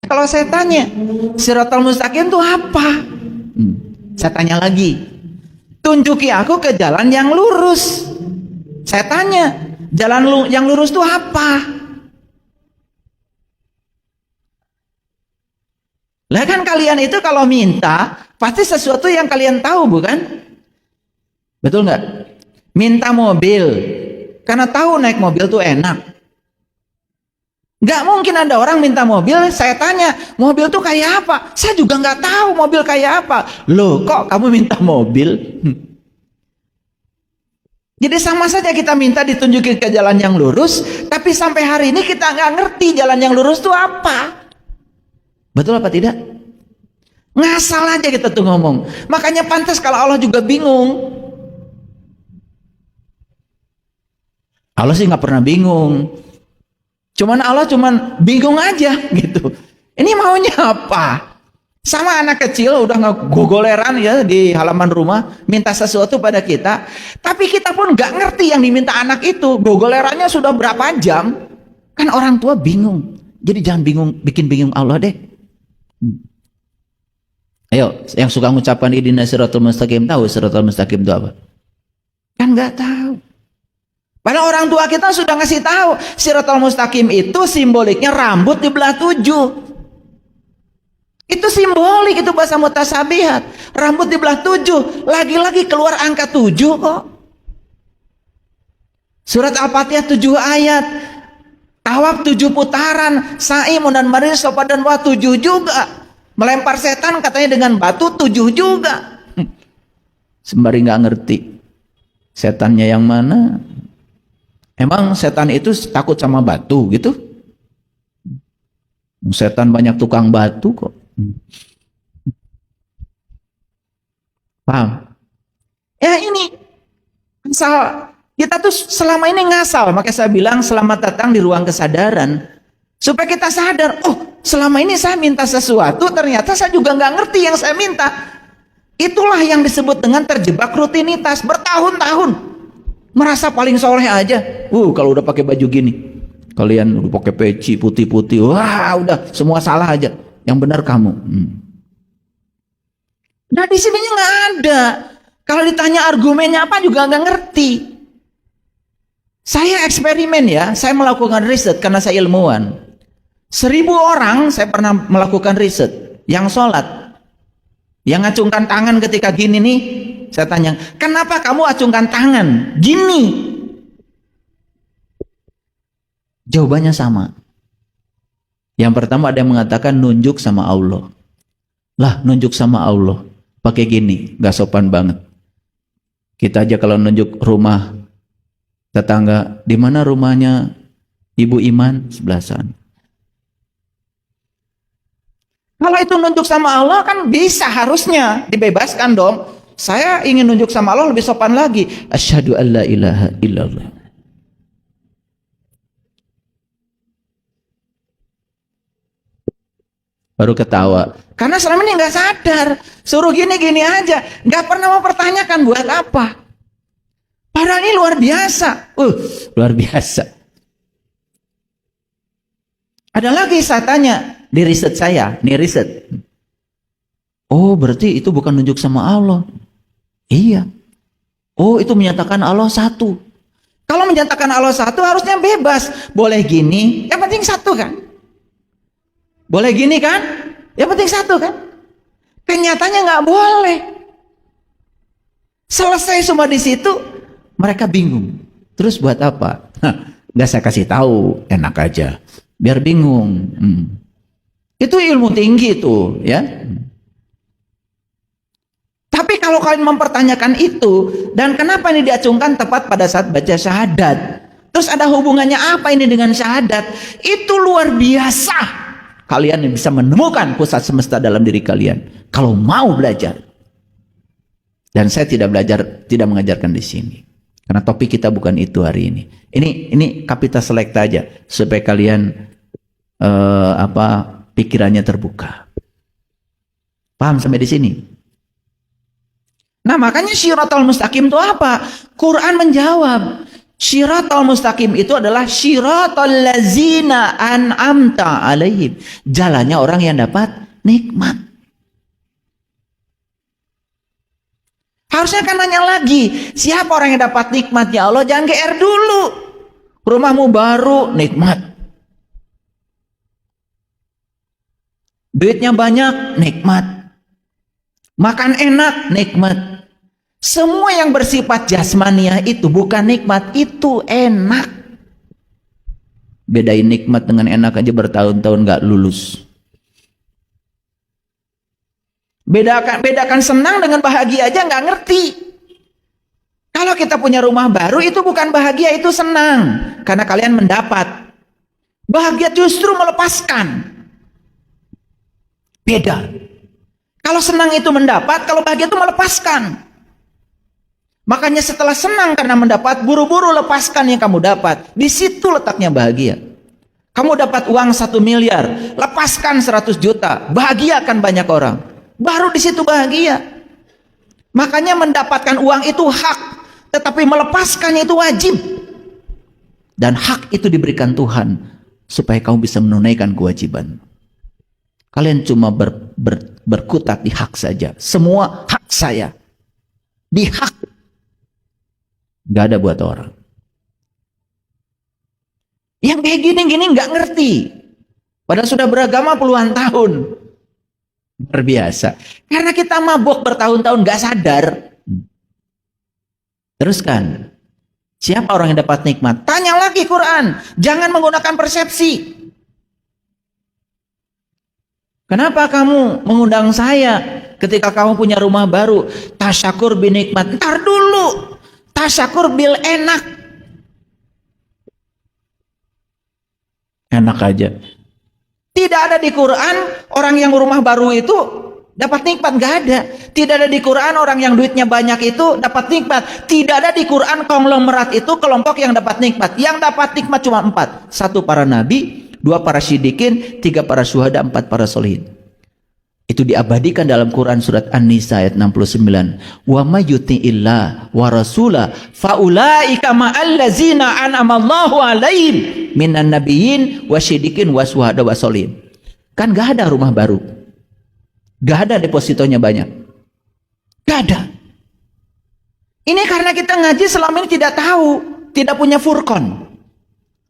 Kalau saya tanya, Siratal Mustaqim itu apa? Saya tanya lagi, tunjuki aku ke jalan yang lurus. Saya tanya, jalan yang lurus itu apa? Lah kan kalian itu kalau minta, pasti sesuatu yang kalian tahu, bukan? Betul nggak? Minta mobil, karena tahu naik mobil tuh enak. Nggak mungkin ada orang minta mobil, saya tanya, mobil tuh kayak apa? Saya juga nggak tahu mobil kayak apa. Loh, kok kamu minta mobil? Jadi sama saja kita minta ditunjukin ke jalan yang lurus, tapi sampai hari ini kita nggak ngerti jalan yang lurus itu apa. Betul apa tidak? Ngasal aja kita tuh ngomong. Makanya pantas kalau Allah juga bingung. Allah sih nggak pernah bingung. Cuman Allah cuman bingung aja gitu. Ini maunya apa? Sama anak kecil udah ngegogoleran ya di halaman rumah minta sesuatu pada kita, tapi kita pun nggak ngerti yang diminta anak itu. Gogolerannya sudah berapa jam? Kan orang tua bingung. Jadi jangan bingung, bikin bingung Allah deh. Ayo, yang suka mengucapkan Ihdinas Siratal Mustaqim, tahu Siratal Mustaqim itu apa? Kan nggak tahu. Padahal orang tua kita sudah ngasih tahu, Siratal Mustaqim itu simboliknya rambut dibelah 7. Itu simbolik, itu bahasa mutasabihat. Rambut dibelah 7, lagi-lagi keluar angka 7 kok. Surat Al-Fatihah 7 ayat. Tawaf 7 putaran, sa'i dan marin sofa dan wa 7 juga. Melempar setan katanya dengan batu 7 juga. Sembari nggak ngerti setannya yang mana. Emang setan itu takut sama batu gitu? Setan banyak tukang batu kok. Paham? Ya ini asal kita tuh selama ini ngasal. Makanya saya bilang selamat datang di ruang kesadaran. Supaya kita sadar, oh selama ini saya minta sesuatu, ternyata saya juga nggak ngerti yang saya minta. Itulah yang disebut dengan terjebak rutinitas bertahun-tahun. Merasa paling soleh aja. Kalau udah pakai baju gini, kalian udah pakai peci putih-putih, wah udah semua salah aja. Yang benar kamu. Nah di sininya nggak ada. Kalau ditanya argumennya apa juga nggak ngerti. Saya eksperimen ya, saya melakukan riset karena saya ilmuwan. 1000 orang saya pernah melakukan riset yang sholat, yang ngacungkan tangan ketika gini nih. Saya tanya, kenapa kamu acungkan tangan gini? Jawabannya sama. Yang pertama ada yang mengatakan nunjuk sama Allah. Lah nunjuk sama Allah pakai gini, gak sopan banget. Kita aja kalau nunjuk rumah tetangga, di mana rumahnya Ibu Iman? Sebelah sana. Kalau itu nunjuk sama Allah kan bisa, harusnya dibebaskan dong. Saya ingin nunjuk sama Allah lebih sopan lagi. Asyhadu an la ilaha illallah. Baru ketawa. Karena selama ini nggak sadar. Suruh gini-gini aja. Nggak pernah mau pertanyakan buat apa. Padahal ini luar biasa. Luar biasa. Ada lagi saya tanya. Di riset saya. Nih riset. Oh berarti itu bukan nunjuk sama Allah. Iya. Oh itu menyatakan Allah satu. Kalau menyatakan Allah satu harusnya bebas. Boleh gini, yang penting satu kan. Boleh gini kan, yang penting satu kan. Kenyataannya nggak boleh. Selesai semua di situ, mereka bingung. Terus buat apa? Nggak saya kasih tahu, enak aja. Biar bingung. Itu ilmu tinggi tuh ya. Tapi kalau kalian mempertanyakan itu, dan kenapa ini diacungkan tepat pada saat baca syahadat, terus ada hubungannya apa ini dengan syahadat? Itu luar biasa. Kalian yang bisa menemukan pusat semesta dalam diri kalian, kalau mau belajar. Dan saya tidak mengajarkan di sini, karena topik kita bukan itu hari ini. Ini Kapita Select aja, supaya kalian pikirannya terbuka. Paham sampai di sini? Nah makanya Siratal Mustaqim itu apa? Quran menjawab. Syiratal mustaqim itu adalah syiratal lazina an'amta alaihim. Jalannya orang yang dapat nikmat. Harusnya kan nanya lagi, siapa orang yang dapat nikmat ya Allah? Jangan GR dulu. Rumahmu baru, nikmat. Duitnya banyak, nikmat. Makan enak, nikmat. Semua yang bersifat jasmaniah itu bukan nikmat, itu enak. Bedain nikmat dengan enak aja bertahun-tahun gak lulus. Bedakan senang dengan bahagia aja gak ngerti. Kalau kita punya rumah baru itu bukan bahagia, itu senang. Karena kalian mendapat. Bahagia justru melepaskan. Beda. Kalau senang itu mendapat, kalau bahagia itu melepaskan. Makanya setelah senang karena mendapat, buru-buru lepaskan yang kamu dapat. Di situ letaknya bahagia. Kamu dapat uang 1 miliar, lepaskan 100 juta, bahagiakan banyak orang. Baru di situ bahagia. Makanya mendapatkan uang itu hak, tetapi melepaskannya itu wajib. Dan hak itu diberikan Tuhan supaya kamu bisa menunaikan kewajiban. Kalian cuma berkutat di hak saja. Semua hak saya. Di hak. Gak ada buat orang. Yang kayak gini-gini gak ngerti. Padahal sudah beragama puluhan tahun. Berbiasa. Karena kita mabuk bertahun-tahun gak sadar. Teruskan. Siapa orang yang dapat nikmat? Tanya lagi Quran. Jangan menggunakan persepsi. Kenapa kamu mengundang saya ketika kamu punya rumah baru? Tasyakur binikmat. Ntar dulu. Tasyakur bil enak. Enak aja. Tidak ada di Quran orang yang rumah baru itu dapat nikmat. Gak ada. Tidak ada di Quran orang yang duitnya banyak itu dapat nikmat. Tidak ada di Quran konglomerat itu kelompok yang dapat nikmat. Yang dapat nikmat cuma 4. 1 para nabi, 2 para syidikin, 3 para syuhada, 4 para solihin. Itu diabadikan dalam Quran surat An-Nisa ayat 69. Wa may yuti'illah wa rasulah faulaika ma'allazina an'amallahu 'alaihim minan nabiyyin wasyidikin washuhada wasolihin. Kan gak ada rumah baru. Gak ada depositonya banyak. Gak ada. Ini karena kita ngaji selama ini tidak tahu, tidak punya furqan,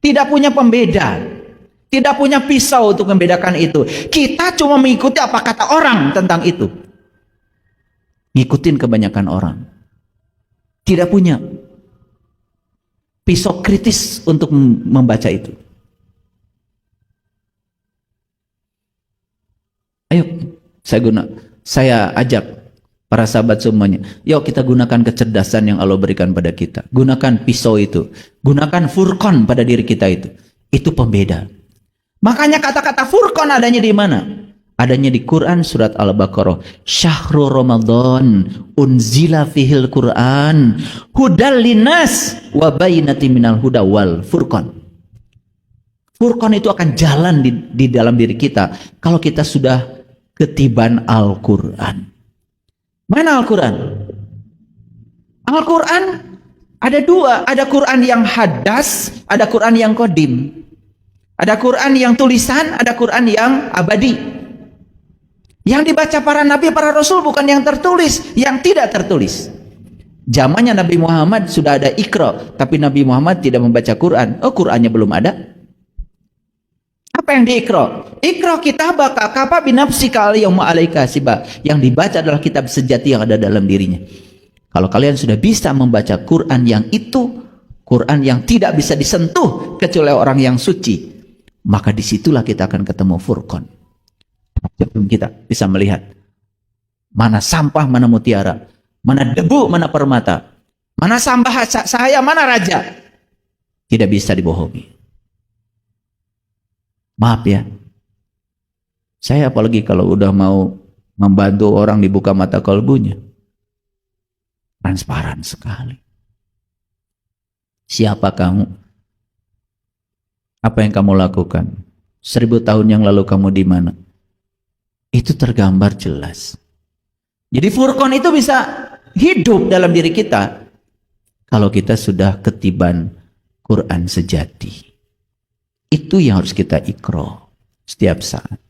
tidak punya pembeda. Tidak punya pisau untuk membedakan itu. Kita cuma mengikuti apa kata orang tentang itu. Ngikutin kebanyakan orang. Tidak punya pisau kritis untuk membaca itu. Ayo, saya ajak para sahabat semuanya. Yuk kita gunakan kecerdasan yang Allah berikan pada kita. Gunakan pisau itu. Gunakan furqan pada diri kita itu. Itu pembeda. Makanya kata-kata furqan adanya di mana? Adanya di Quran surat Al-Baqarah. Syahrul Ramadan unzila fihil Quran hudal linnas wa bayyinatin minal huda wal furqan. Furqan itu akan jalan di dalam diri kita kalau kita sudah ketiban Al-Quran. Mana Al-Quran? Al-Quran ada 2, ada Quran yang hadas, ada Quran yang qadim. Ada Quran yang tulisan, ada Quran yang abadi. Yang dibaca para nabi, para rasul bukan yang tertulis, yang tidak tertulis. Zamannya Nabi Muhammad sudah ada Iqra, tapi Nabi Muhammad tidak membaca Quran. Oh, Qurannya belum ada. Apa yang di Iqra? Iqra kitabaka kafa binafsika al-yawma 'alaika hasiba. Yang dibaca adalah kitab sejati yang ada dalam dirinya. Kalau kalian sudah bisa membaca Quran yang itu, Quran yang tidak bisa disentuh kecuali orang yang suci, maka disitulah kita akan ketemu furqan. Kita bisa melihat mana sampah, mana mutiara, mana debu, mana permata, mana sampah saya, mana raja. Tidak bisa dibohongi. Maaf ya, saya apalagi kalau udah mau membantu orang dibuka mata kalbunya, transparan sekali. Siapa kamu? Apa yang kamu lakukan? 1000 tahun yang lalu kamu di mana? Itu tergambar jelas. Jadi furqan itu bisa hidup dalam diri kita. kalau kita sudah ketiban Quran sejati. Itu yang harus kita ikro setiap saat.